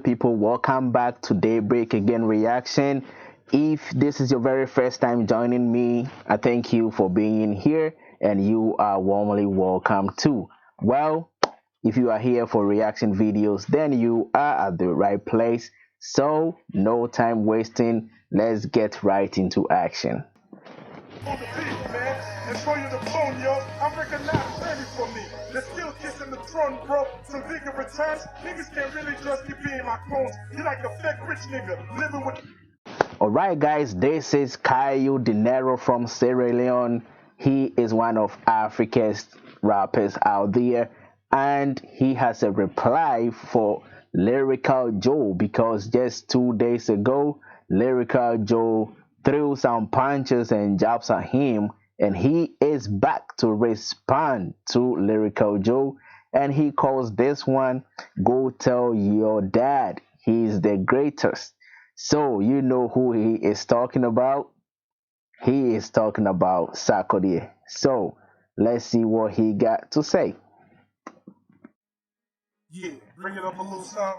lovely people, welcome back to Daybreak Again Reaction. If this is your very first time joining me, I thank you for being here and you are warmly welcome too. Well, if you are here for reaction videos, then you are at the right place. So no time wasting, let's get right into action. On the beat, man, and show you the bone, yo. I'm recognized ready for me. They're still kissing the throne, bro. Till bigger returns, niggas can't really just keep being my clones. You like a fake rich nigga living with. Alright guys, this is Kao Denero from Sierra Leone. He is one of Africa's rappers out there, and he has a reply for Lyrical Joe because just 2 days ago, Lyrical Joe threw some punches and jabs at him, and he is back to respond to Lyrical Joe, and he calls this one, "Go Tell Your Dad He's the Greatest." So you know who he is talking about. He is talking about Sarkodie. So let's see what he got to say. Yeah, bring it up a little sound.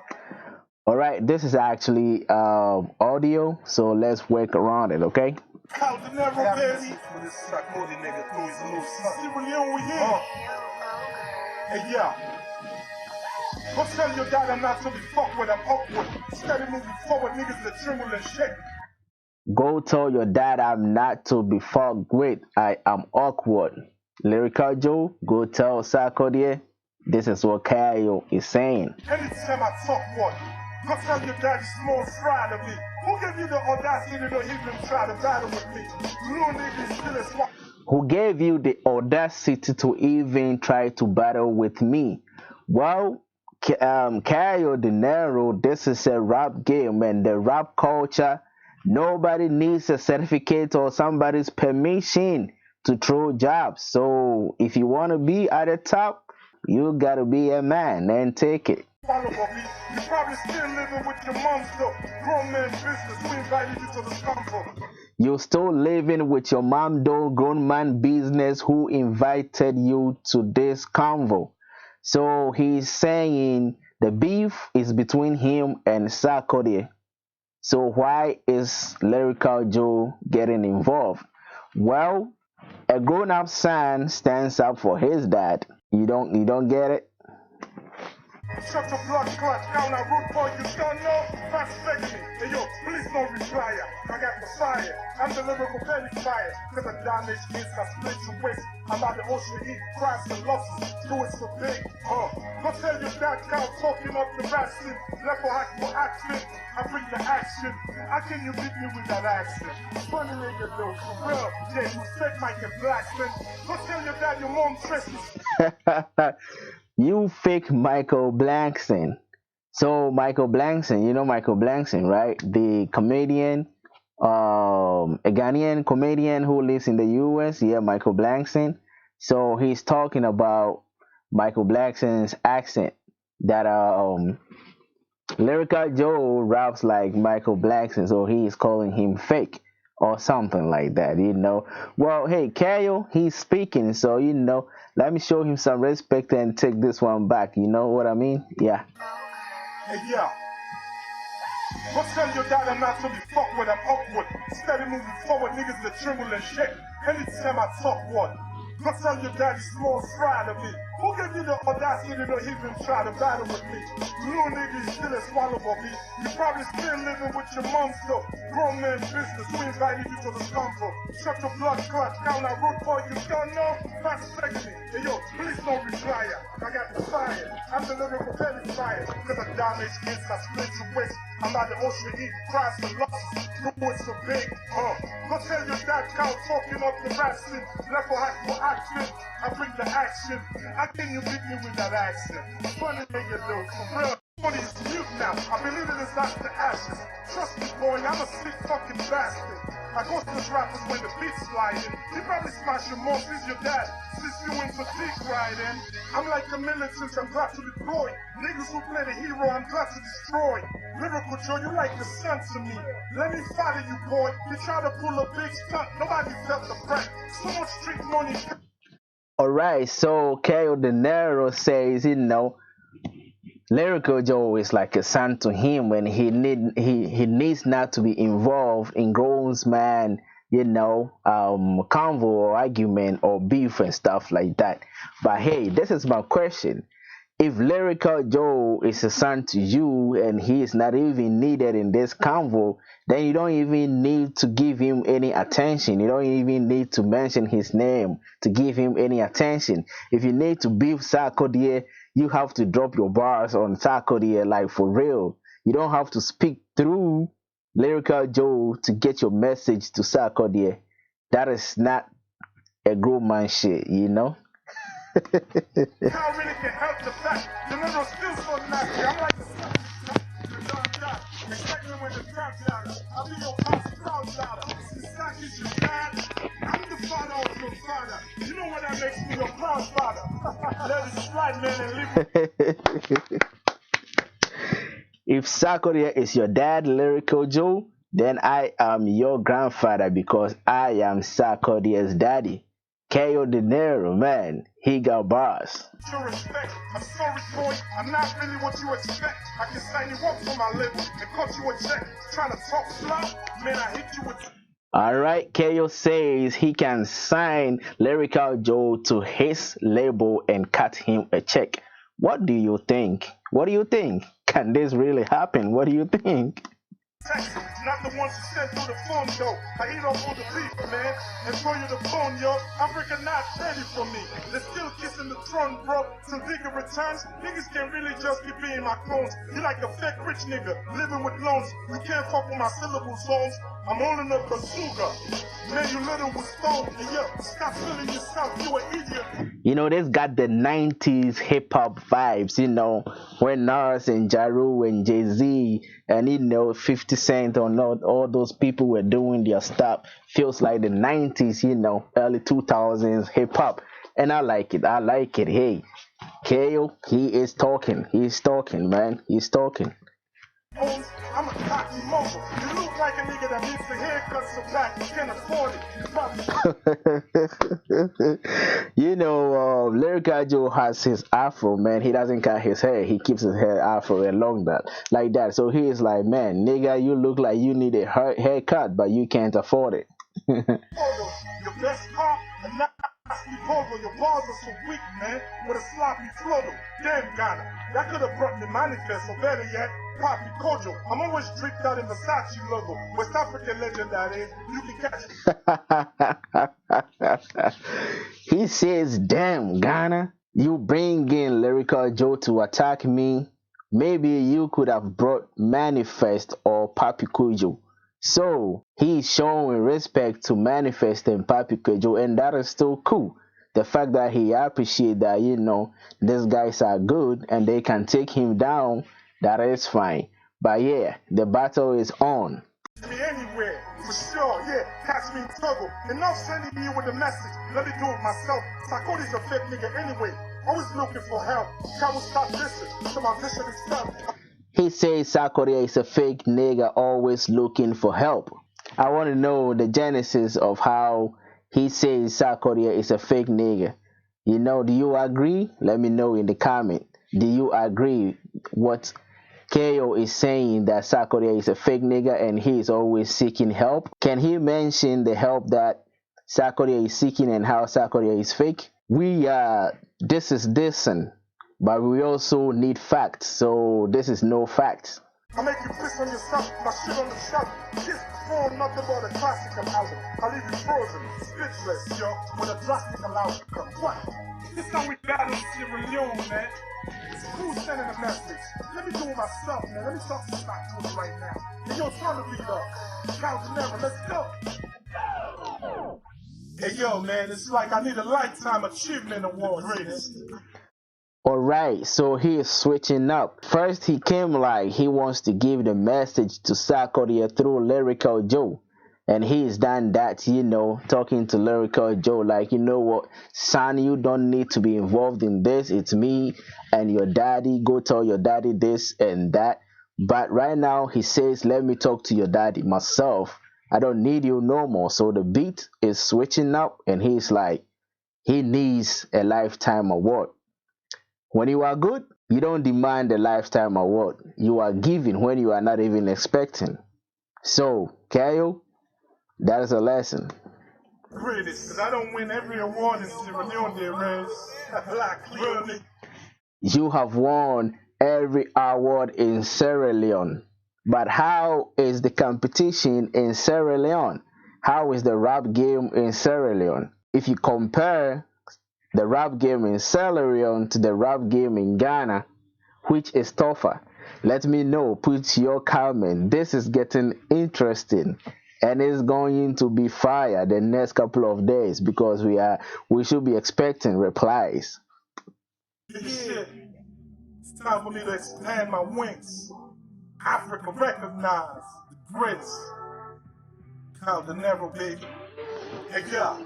All right, this is actually audio, so let's work around it, okay? Kao Denero, baby. This Sarkodie nigga threw his little son. Sierra Leone, we here. Hey, yeah. Go tell your dad I'm not to be fucked with, I'm upward. Steady moving forward, niggas that tremble and shake. Go tell your dad I'm not to be fucked with, I am awkward. Lyrical Joe, go tell Sarkodie. This is what Kao is saying. Anytime I talk what? Go tell your dad you're small fry of me. Who gave you the audacity to even try to battle with me? Little niggas still as fuck. Who gave you the audacity to even try to battle with me? Well, Kao Denero, this is a rap game, and the rap culture, nobody needs a certificate or somebody's permission to throw jabs. So if you want to be at the top, you gotta be a man and take it. Follow me. You probably still living with your mom, though. Grown man business, we invited you to the convo. You're still living with your mom, though, grown man business, who invited you to this convo. So he's saying the beef is between him and Sarkodie. So why is Lyrical Joe getting involved? Well, a grown-up son stands up for his dad. You don't get it? Shut your blood clot down, I root boy, you don't know. Fast begging me. Hey yo, please don't reply. I got the fire. I'm the lyrical belly fire. Cause I damage kids, I split your waist. I'm out the ocean to eat crabs and lobsters. Do it so big. Go tell your dad Kao talking up the wrestling. Level hack for action. I bring the action. How can you beat me with that accent? Funny nigga though, for real. Yeah, you fake Mike and Blackman. Go tell your dad your mom dresses. You fake Michael Blankson. So Michael Blankson, you know Michael Blankson, right? The comedian, a Ghanaian comedian who lives in the US. Yeah, Michael Blankson. So he's talking about Michael Blackson's accent. That Lyrical Joe raps like Michael Blackson, so he is calling him fake or something like that, you know. Well, hey, Kao, he's speaking, so you know, let me show him some respect and take this one back. You know what I mean? Yeah. Hey, yeah. Go tell your dad I'm not to be fucked with, I'm upward. Steady moving forward, niggas that tremble and shake. Anytime I talk what? Go tell your dad you're small fry of me. Who gave you the audacity to even try to battle with me? Little niggas still as swallowable me. You probably still living with your mom, though. Grown man business, we invited you to the convo. Shut your blood clot down, I root boy, you don't know. Fast begging me. Hey yo, please don't reply. I got the fire. I'm the lyrical belly fire. Cause I damage kids, I split your waist. I'm out the ocean to eat crabs and lobsters. Do it so big. Go tell your dad Kao talking up the wrestling. Level hack for action. I bring the action. How can you beat me with that accent? Funny nigga though, for real. Money is mute now. I believe it is not the ashes. Trust me, boy, I'm a sick fucking bastard. I go to those rappers when the beat's sliding. He probably smash your mom, he's your dad. Since you in fatigue riding. I'm like a militant, I'm glad to deploy. Niggas who play the hero, I'm glad to destroy. Lyrical Joe, you like the sun to me. Let me follow you, boy. You try to pull a big stunt, nobody felt the breath. So much street money. Alright, so Kao Denero says, you know, Lyrical Joe is like a son to him, and he needs not to be involved in grown man, convo or argument or beef and stuff like that. But hey, this is my question. If Lyrical Joe is a son to you and he is not even needed in this convo, then you don't even need to give him any attention. You don't even need to mention his name to give him any attention. If you need to beef Sarkodie, you have to drop your bars on Sarkodie, like for real. You don't have to speak through Lyrical Joe to get your message to Sarkodie. That is not a grown man shit, you know? How really can help the fact the Niro still so nasty. I'm like expect me when the crowd's louder. I'll be your boss crowd louder. Since is your dad, I'm the father of your father. You know what that makes me your proud father. Let it slide, man, and leave. If Sarkodie is your dad, Lyrical Joe, then I am your grandfather because I am Sarkodie's daddy. Kao Denero, man, he got bars. Your respect, I'm sorry, boy, I'm not really what you expect. I can sign you up for my label and cut you a check. Trying to talk slow, man, I hit you with. Alright, Kao says he can sign Lyrical Joe to his label and cut him a check. What do you think? What do you think? Can this really happen? What do you think? Not the ones you sent through the phone, though. I eat off all the beef, man. And throw you the bone, yo. Africa not ready for me. They're still kissing the throne, bro. Till Digger returns, niggas can't really just keep being my clones. You like a fake rich nigga, living with loans. You can't fuck with my syllable zones. I'm holding up the sugar. Man, you little with stone. And yo, stop feeling yourself, you an idiot. You know, this got the 90s hip-hop vibes, you know, when Nas and Ja Rule and Jay-Z and, 50 Cent or not, all those people were doing their stuff. Feels like the 90s, early 2000s hip-hop. And I like it. I like it. Hey, Kao, he is talking. He's talking, man. He's talking. I'm a cocky mogul. You look like a nigga that needs the haircut so back you can't afford it. Lyrical Joe has his afro, man. He doesn't cut his hair. He keeps his hair afro along that, like that. So he is like, man, nigga, you look like you need a haircut, but you can't afford it. Your best car, and not your balls are so weak, man. With a sloppy flow, damn Ghana. That could have brought me manifest, or better yet, Poppy Kojo. I'm always dripped out in Versace logo. West African legend that is. You can catch it. He says, damn Ghana, you bring in Lyrical Joe to attack me. Maybe you could have brought Manifest or Papi Kojo. So he's showing respect to Manifest and Papi Kojo, and that is still cool. The fact that he appreciates that, these guys are good and they can take him down, that is fine. But yeah, the battle is on. Me anywhere, for sure, yeah, catch me in trouble. Enough sending you with a message, let me do it myself. Sarkodie's a fake nigga anyway, always looking for help. Can't stop listening to my vision and stuff. He says Sarkodie is a fake nigga always looking for help. I want to know the genesis of how he says Sarkodie is a fake nigga. Do you agree? Let me know in the comment. Do you agree what Kao is saying, that Sarkodie is a fake nigga and he is always seeking help? Can he mention the help that Sarkodie is seeking and how Sarkodie is fake? This is dissing, but we also need facts, so this is no facts. I make you piss on yourself, my shit on the shelf. Kiss before nothing but a classical album. I leave you frozen, speechless, yo, with a drastic outcome. What? This how we battle Sierra Leone, man. It's cool sending a message. Let me do it myself, man. Let me talk to Sarkodie right now. Hey, yo, turn the beat up. Kao Denero, let's go. Hey, yo, man, it's like I need a Lifetime Achievement Award for this. Alright, so he is switching up. First, he came like he wants to give the message to Sarkodie through Lyrical Joe. And he's done that, talking to Lyrical Joe like, you know what, son, you don't need to be involved in this. It's me and your daddy. Go tell your daddy this and that. But right now, he says, let me talk to your daddy myself. I don't need you no more. So the beat is switching up and he's like, he needs a Lifetime Award. When you are good, You don't demand a lifetime award. You are giving when you are not even expecting. So, Kao, that is a lesson. Greatest, because I don't win every award in Sierra Leone, there is. You have won every award in Sierra Leone. But how is the competition in Sierra Leone? How is the rap game in Sierra Leone? If you compare the rap game in Sierra Leone to the rap game in Ghana, which is tougher? Let me know. Put your comment. This is getting interesting, and it's going to be fire the next couple of days because we should be expecting replies. Shit. It's time for me to expand my wings. Africa recognized the greatest. Kao Denero, baby. Hey, yeah.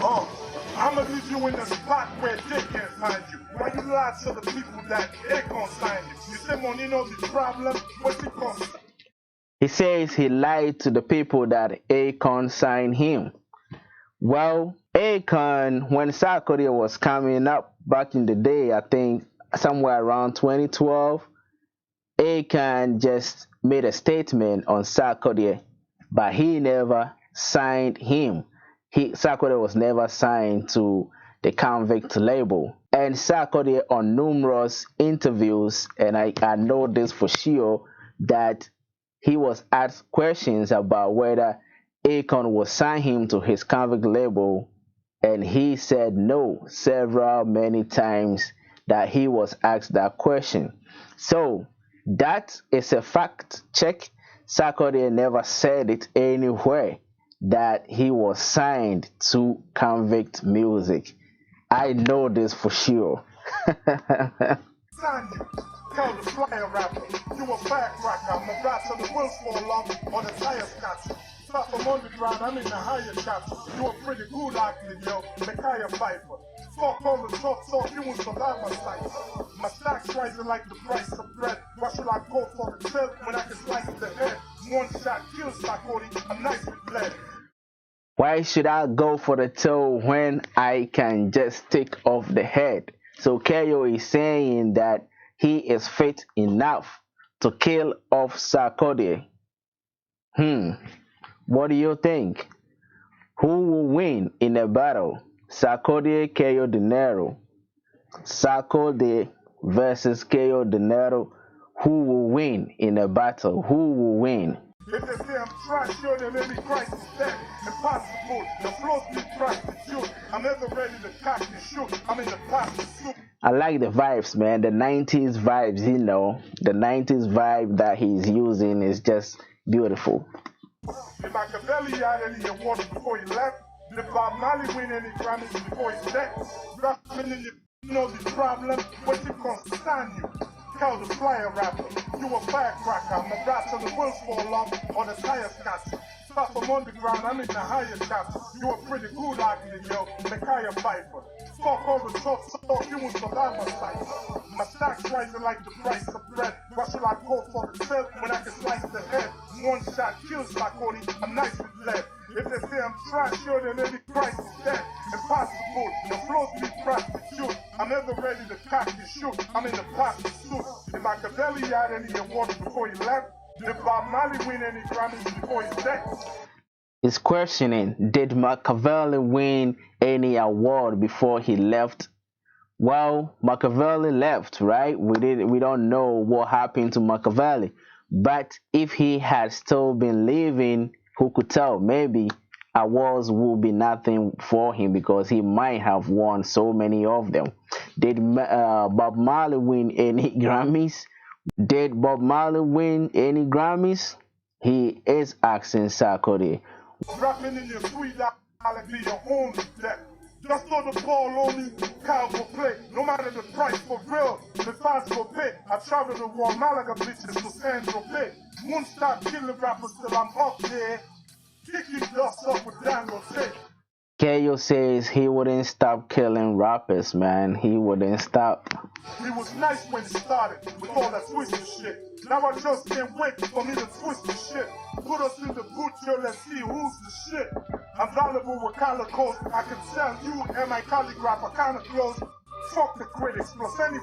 I'ma leave you in the spot where they can't find you. Why you lie to the people that they can't sign you? You say money knows the problem, what's it cost? He says he lied to the people that Akon signed him. Well, Akon, when Sarkodie was coming up back in the day, I think somewhere around 2012, Akon just made a statement on Sarkodie, but he never signed him. Sarkodie was never signed to the Convict label. And Sarkodie on numerous interviews, and I know this for sure, that he was asked questions about whether Akon would sign him to his Convict label, and he said no many times that he was asked that question. So that is a fact check. Sarkodie never said it anywhere that he was signed to Convict Music. I know this for sure. Sign you. Tell the flyer rapper. You a firecracker. I'm a rat till the wheels fall off or the tires catch you. Start from underground, I'm in the higher chapter. You a pretty good acting, yo. Micaiah Piper. Fuck all the talk, you won't survive my sight. My stocks rising like the price of bread. Why should I go for the tail when I can slice the head? One shot kills Sarkodie, I'm nice with lead. Why should I go for the toe when I can just take off the head? So Kao is saying that he is fit enough to kill off Sarkodie. What do you think? Who will win in a battle? Sarkodie, Kao Denero. Sarkodie versus Kao Denero. Who will win in a battle? Who will win? If they say I'm trying to show them every Christ is dead, impossible. The flows be prostitute. I'm ever ready to cock and shoot. I'm in the pot of soup. I like the vibes, man. The 90s vibes, you know. The 90s vibe that he's using is just beautiful. If Machiavelli had any awards before he left, did Bob Marley win any Grammys before his death? Rapping in you know the problem, what you gonna stand you? Kao the flyer rapper, you a firecracker. I'm a rat till the wheels fall off or the tires catch you. Start from underground, I'm in the higher chapter. You a pretty good acting, yo. Micaiah Piper. Fuck all the talk, you won't survive my sight. My stocks rising like the price of bread. Why should I go for the tail when I can slice the head? One shot kills Sarkodie, I'm nice with lead. If they say I'm trying to show them every price is dead, impossible. The flows be prostitute. I'm ever ready to cock and shoot. I'm in the pot of soup. If Machiavelli had any awards before he left, did Bob Marley win any Grammys before his death? Is questioning, did Machiavelli win any award before he left? Well, Machiavelli left, right? We don't know what happened to Machiavelli. But if he had still been living, who could tell? Maybe awards would be nothing for him because he might have won so many of them. Did Bob Marley win any Grammys? Did Bob Marley win any Grammys? He is asking Sarkodie. Rapping in your sweet like be your own death. Just throw the ball on me, Kao will play. No matter the price for real, the fans will pay. I travel to war Malaga bitches to San Tropez. Won't stop killing rappers till I'm up there. Kicking dust up with Dangote. Kao says he wouldn't stop killing rappers, man. He wouldn't stop. He was nice when he started with all that twisted shit. Now I just can't wait for me to twist the shit. Put us in the boot, yo, let's see who's the shit. I'm valuable with collar codes. I can tell you and my calligraph are kind of close. Fuck the critics, plus any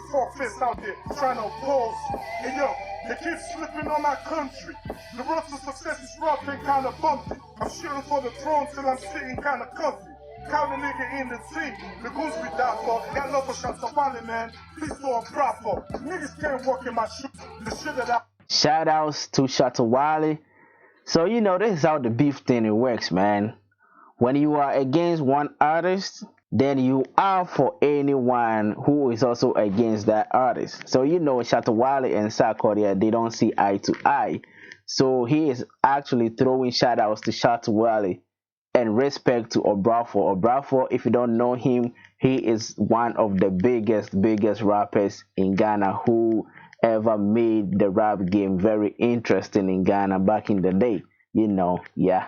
out there trying to oppose. Hey yo, they keep slipping on my country. The road to success is rough and kinda bumpy. I'm shooting for the throne till I'm sitting kinda comfy. Kao the nigga in the team, the goons we die for. Got love for Sarkodie, man. Please do a proper. Niggas can't walk in my shoes. The shit that I. Shout outs to Sarkodie. So you know, this is how the beef thing works, man. When you are against one artist, then you are for anyone who is also against that artist. So you know, Sarkodie and Sarkodie, they don't see eye to eye. So he is actually throwing shout outs to Sarkodie and respect to Obrafo. Obrafo, if you don't know him, he is one of the biggest rappers in Ghana who ever made the rap game very interesting in Ghana back in the day. You know, yeah.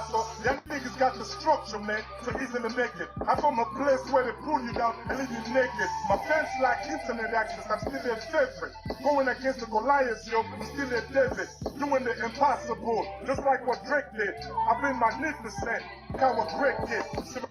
So them niggas got the structure, man, to easily make it. I'm from a place where they pull you down and leave you naked. My fans like internet access, I'm still their favorite. Going against the Goliaths, yo, I'm still their David. Doing the impossible, just like what Drake did. I've been magnificent, how what Drake did.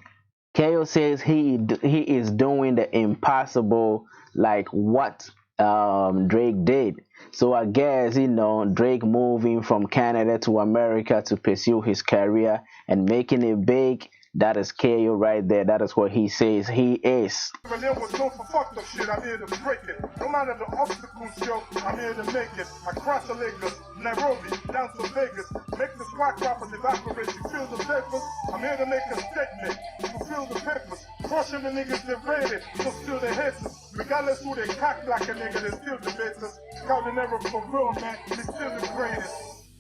Kao says he is doing the impossible like what Drake did. So I guess, you know, Drake moving from Canada to America to pursue his career and making it big, that is Kao right there. That is what he says he is. When there was no for fucked up shit, I'm here to break it. No matter the obstacles, yo, I'm here to make it. Across the Lagos, Nairobi, down to Vegas. Make the squad rappers evaporate, you feel the papers. I'm here to make a statement, fulfill the papers. Crushing the niggas that rated, so still they haters. Regardless who they cock like a nigga, they still debate us. Kao Denero for real, man, they still the greatest.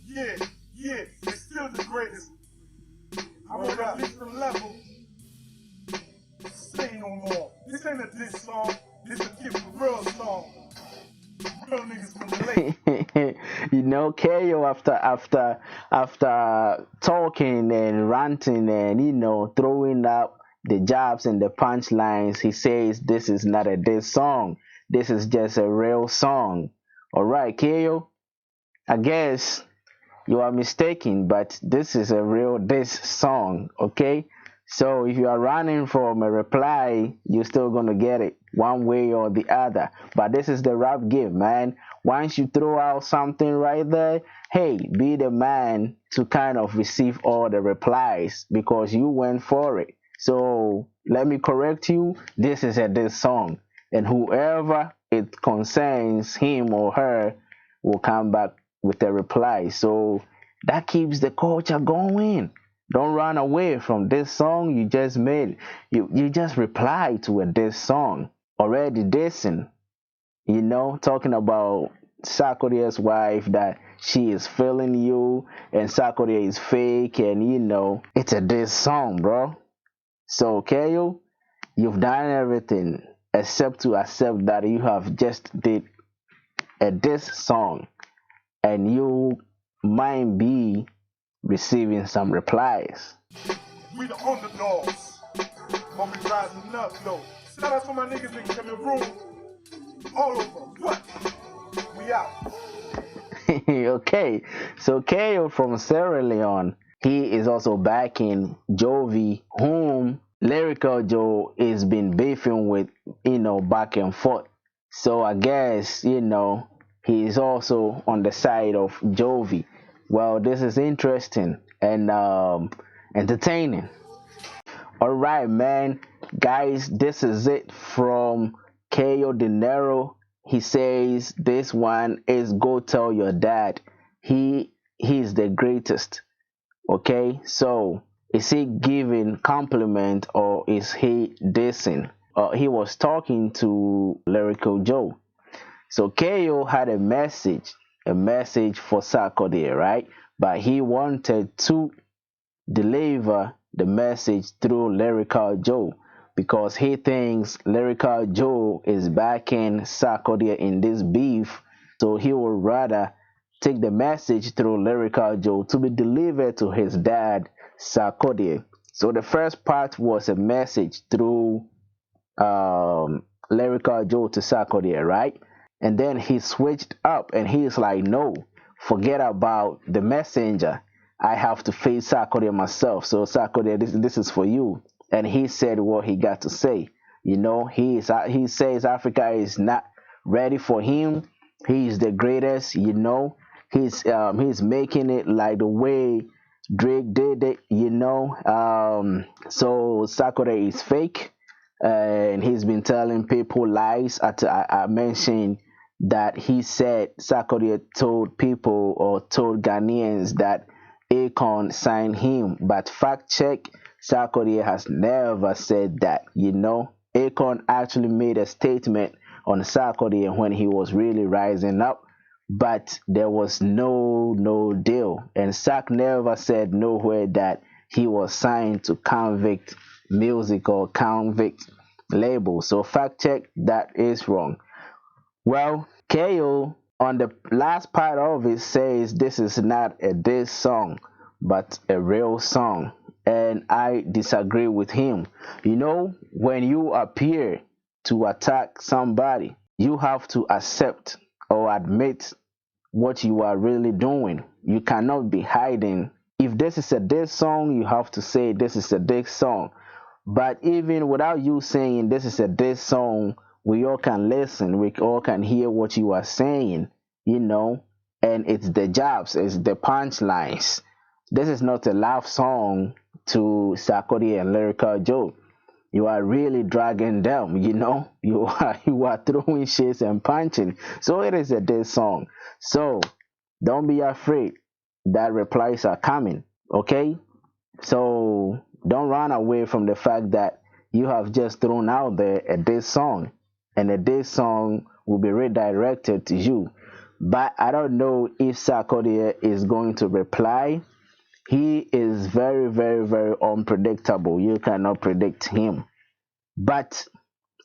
Yeah, they still the greatest. I'm on a different level. Say no more. This ain't a diss song. This a Keep for Real song. Real niggas can relate. You know, Kao after talking and ranting and, you know, throwing up the jabs and the punchlines, he says this is not a diss song. This is just a real song. Alright, Kao, I guess you are mistaken, but this is a real diss song, okay? So if you are running from a reply, you're still gonna get it one way or the other. But this is the rap game, man. Once you throw out something right there, hey, be the man to kind of receive all the replies because you went for it. So let me correct you, this is a diss song, and whoever it concerns, him or her, will come back with a reply. So that keeps the culture going. Don't run away from this song you just made. You just replied to a diss song, already dissing, you know, talking about Sarkodie's wife, that she is feeling you and Sarkodie is fake, and you know, it's a diss song, bro. So Kao, you've done everything except to accept that you have just did a diss song, and you might be receiving some replies. We the underdogs, but we rising up though. Shout out to my niggas in Cameroon, all over. What? We out. Okay, so Kao from Sierra Leone, he is also backing Jovi, whom Lyrical Joe is been beefing with, you know, back and forth. So I guess, you know, he is also on the side of Jovi. Well, this is interesting and entertaining. All right, man, guys, this is it from Kao Denero. He says this one is go tell your dad he's the greatest. Okay, so is he giving compliment or is he dissing? He was talking to Lyrical Joe. So Kao had a message for Sarkodie, right? But he wanted to deliver the message through Lyrical Joe because he thinks Lyrical Joe is backing Sarkodie in this beef. So he would rather take the message through Lyrical Joe to be delivered to his dad, Sarkodie. So the first part was a message through Lyrical Joe to Sarkodie, right? And then he switched up and he's like, no, forget about the messenger. I have to face Sarkodie myself. So Sarkodie, this is for you. And he said what he got to say. You know, he says Africa is not ready for him. He is the greatest, you know. He's making it like the way Drake did it, you know. So Sarkodie is fake, and he's been telling people lies. I mentioned that he said Sarkodie told people or told Ghanaians that Akon signed him, but fact check, Sarkodie has never said that. You know, Akon actually made a statement on Sarkodie when he was really rising up, but there was no deal, and Sark never said nowhere that he was signed to Convict Music or Convict label. So fact check, that is wrong. Well, KO on the last part of it says this is not a diss song, but a real song. And I disagree with him. You know, when you appear to attack somebody, you have to accept or admit what you are really doing. You cannot be hiding. If this is a diss song, you have to say this is a diss song. But even without you saying this is a diss song, we all can listen. We all can hear what you are saying, you know. And it's the jabs, it's the punchlines. This is not a laugh song to Sarkodie and Lyrical Joe. You are really dragging them, you know. You are throwing shits and punching. So it is a diss song. So don't be afraid that replies are coming, okay? So don't run away from the fact that you have just thrown out there a diss song, and a diss song will be redirected to you. But I don't know if Sarkodie is going to reply. He is very unpredictable. You cannot predict him. But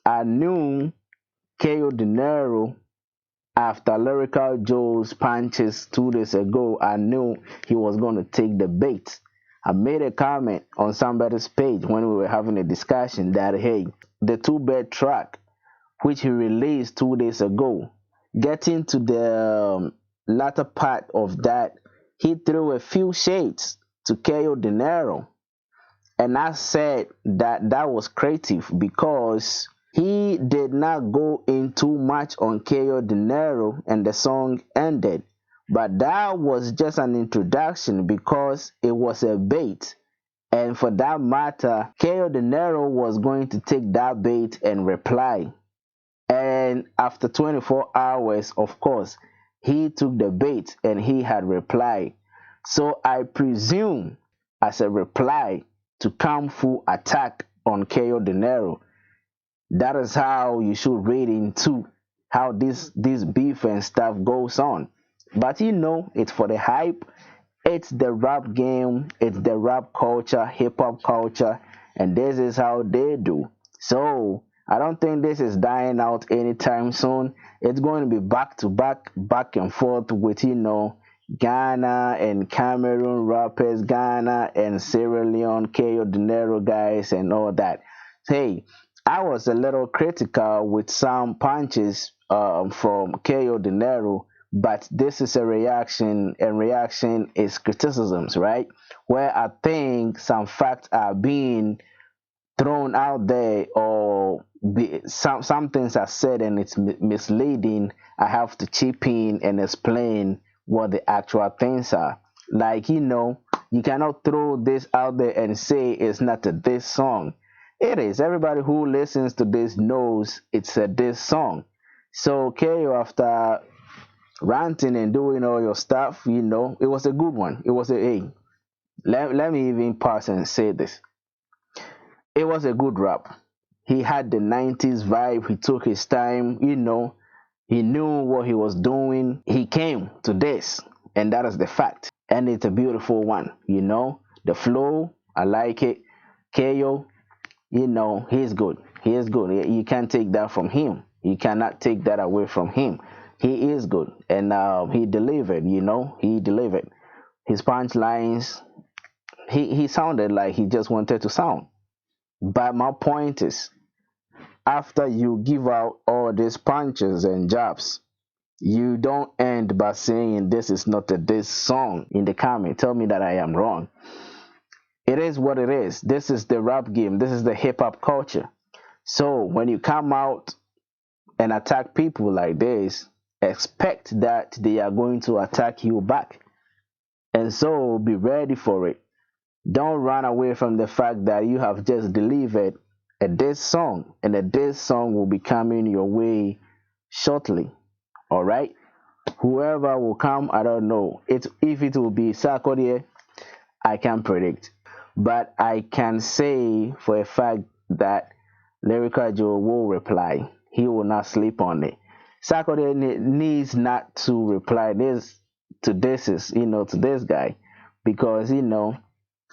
I knew Kao Denero, after Lyrical Joe's punches 2 days ago, I knew he was going to take the bait. I made a comment on somebody's page when we were having a discussion that, hey, the 2-bed track, which he released 2 days ago, getting to the latter part of that, he threw a few shades to Kao Denero. And I said that that was creative because he did not go in too much on Kao Denero and the song ended. But that was just an introduction because it was a bait. And for that matter, Kao Denero was going to take that bait and reply. And after 24 hours, of course, he took the bait and he had replied. So I presume as a reply to come full attack on Kao Denero. That is how you should read into how this beef and stuff goes on. But you know, it's for the hype. It's the rap game. It's the rap culture, hip hop culture, and this is how they do. So I don't think this is dying out anytime soon. It's going to be back to back, back and forth with, you know, Ghana and Cameroon rappers, Ghana and Sierra Leone, Kao Denero guys, and all that. Hey, I was a little critical with some punches from Kao Denero, but this is a reaction, and reaction is criticisms, right? Where I think some facts are being thrown out there, or some things are said and it's misleading. I have to chip in and explain what the actual things are. Like, you know, you cannot throw this out there and say it's not a diss song. It is. Everybody who listens to this knows it's a diss song. So Kao, after ranting and doing all your stuff, you know, it was a good one. It was a, hey, let me even pass and say this. It was a good rap. He had the 90s vibe. He took his time, you know. He knew what he was doing. He came to this, and that is the fact. And it's a beautiful one, you know. The flow, I like it. Kao, you know, he's good. He is good. You can't take that from him. You cannot take that away from him. He is good, and he delivered. You know, he delivered. His punchlines, he sounded like he just wanted to sound. But my point is, after you give out all these punches and jabs, you don't end by saying this is not a diss song in the comment. Tell me that I am wrong. It is what it is. This is the rap game. This is the hip hop culture. So when you come out and attack people like this, expect that they are going to attack you back. And so be ready for it. Don't run away from the fact that you have just delivered a diss song, and a diss song will be coming your way shortly. All right? Whoever will come, I don't know. If it will be Sarkodie, I can't predict. But I can say for a fact that Lyrical Joe will reply. He will not sleep on it. Sarkodie needs not to reply to this guy, because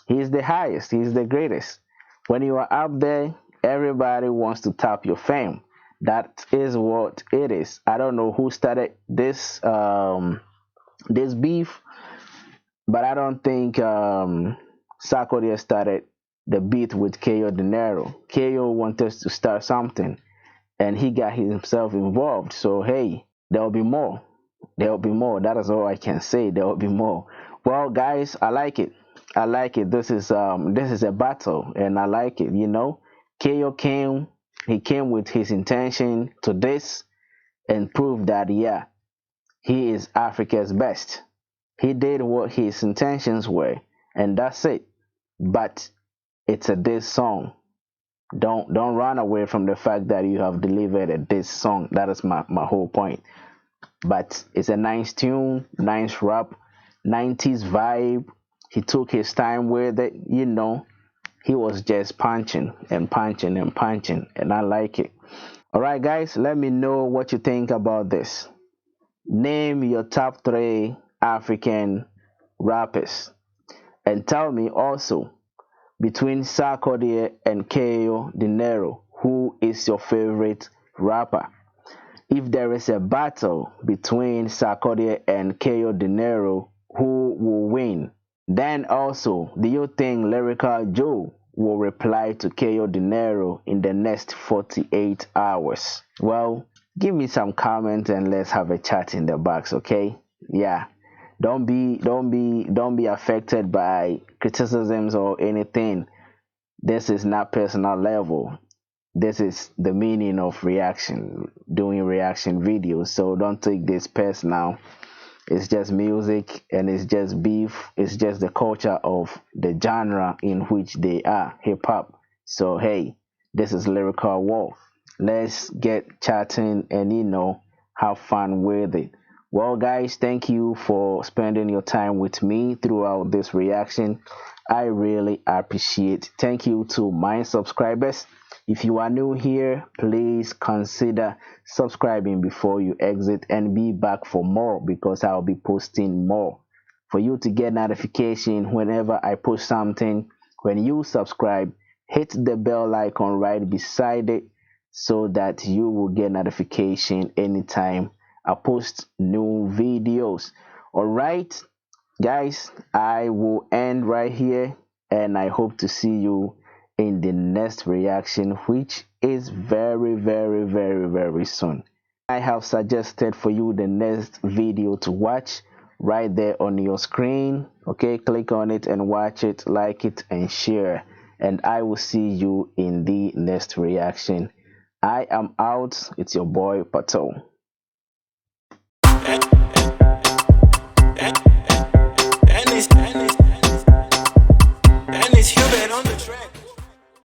he's the highest, he's the greatest. When you are up there, everybody wants to tap your fame. That is what it is. I don't know who started this beef, but I don't think Sarkodie started the beef with Kao Denero. Kao wanted to start something, and he got himself involved. So hey, there will be more. There will be more. That is all I can say. There will be more. Well, guys, I like it. I like it. This is a battle, and I like it. Kao came. He came with his intention to this, and proved that yeah, he is Africa's best. He did what his intentions were, and that's it. But it's a diss song. Don't run away from the fact that you have delivered a diss song. That is my whole point. But it's a nice tune, nice rap, 90s vibe. He took his time with it, He was just punching and punching and punching, and I like it. All right, guys, let me know what you think about this. Name your top 3 African rappers, and tell me also, between Sarkodie and Kao Denero, who is your favorite rapper? If there is a battle between Sarkodie and Kao Denero, who will win? Then also, do you think Lyrical Joe will reply to Kao Denero in the next 48 hours? Well, give me some comments and let's have a chat in the box, okay? Yeah. Don't be affected by criticisms or anything. This is not personal level. This is the meaning of reaction, doing reaction videos. So don't take this personal. It's just music, and it's just beef. It's just the culture of the genre in which they are, hip hop. So hey, this is Lyrical War. Let's get chatting and have fun with it. Well, guys, thank you for spending your time with me throughout this reaction. I really appreciate it. Thank you to my subscribers. If you are new here, please consider subscribing before you exit, and be back for more, because I'll be posting more. For you to get notification whenever I post something, when you subscribe, hit the bell icon right beside it, so that you will get notification anytime I post new videos. All right, guys, I will end right here, and I hope to see you in the next reaction, which is very, very, very, very soon. I have suggested for you the next video to watch right there on your screen. Okay, click on it and watch it, like it and share, and I will see you in the next reaction. I am out. It's your boy Pato. And it's human on the track.